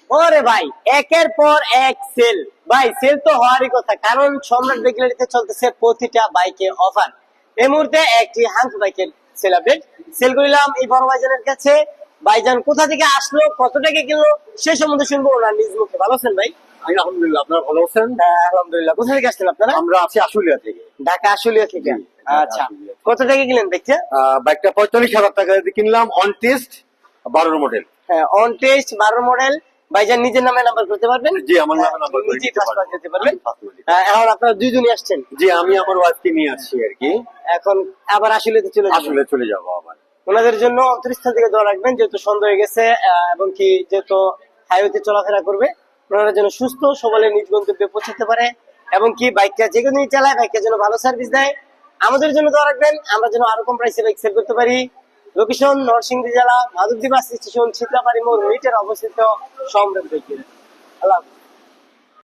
ওরে ভাই, একের পর এক সেল। ভাই সেল তো হওয়ারই কথা, কারণ সম্রাট বাইক গ্যালারিতে চলতেছে প্রতিটা বাইকে অফার। এই মুহূর্তে একটি হান্ট বাইকের সেল আপডেট সেল করিলাম এই বড় ভাইজানের কাছে। ভাইজান কোথা থেকে আসলো, কত টাকা কিনলো, সে সম্বন্ধে শুনবো ওনার নিজ মুখে। ভালো আছেন ভাই? আলহামদুলিল্লাহ, আপনারা ভালো আছেন? হ্যাঁ, আলহামদুলিল্লাহ। কোথা থেকে আসছেন আপনারা? আমরা আছি আশুলিয়া থেকে। ঢাকা আশুলিয়া থেকে। জি, ঢাকা আচ্ছা, আশুলিয়া। কত টাকা কিনলেন দেখতে? বাইকটা 45,000 টাকা দিয়ে কিনলাম, অন টেস্ট 12 মডেল। হ্যাঁ, অন টেস্ট 12 মডেল। ভাইজান নিজের নামে নাম্বার করতে পারবেন? জি, আমার নামে নাম্বার করে নিজেই দিতে পাসপোর্ট পারবেন। দিতে পারবেন। আমি পাসপোর্ট দিতে এখন আপনারা দুইজনই আসছেন? পারবো। জি, আমি আমার ওয়াইফকে নিয়ে আসছি আর কি। এখন আবার আশুলিয়াতে চলে যাবেন? আসলে চলে যাবো আবার। ওনাদের জন্য অন্তরস্থল থেকে দোয়া রাখবেন, যেহেতু সন্ধ্যা হয়ে গেছে এবং কি যেহেতু হাইওয়েতে চলাফেরা করবে, ওনারা যেন সুস্থ সবলে নিজ গন্তব্যে পৌঁছাতে পারে এবং কি বাইকটা যে কোনো চালায় বাইকটা যেন ভালো সার্ভিস দেয়। আমাদের জন্য দোয়া রাখবেন, আমরা যেন আরো কম প্রাইসে বাইক সেল করতে পারি। লোকেশন নরসিংদী জেলা মাধবদী বাস স্টেশন, শীতলাপাড়ি মোড়, মিটার অবস্থিত সম্রাট বাইক।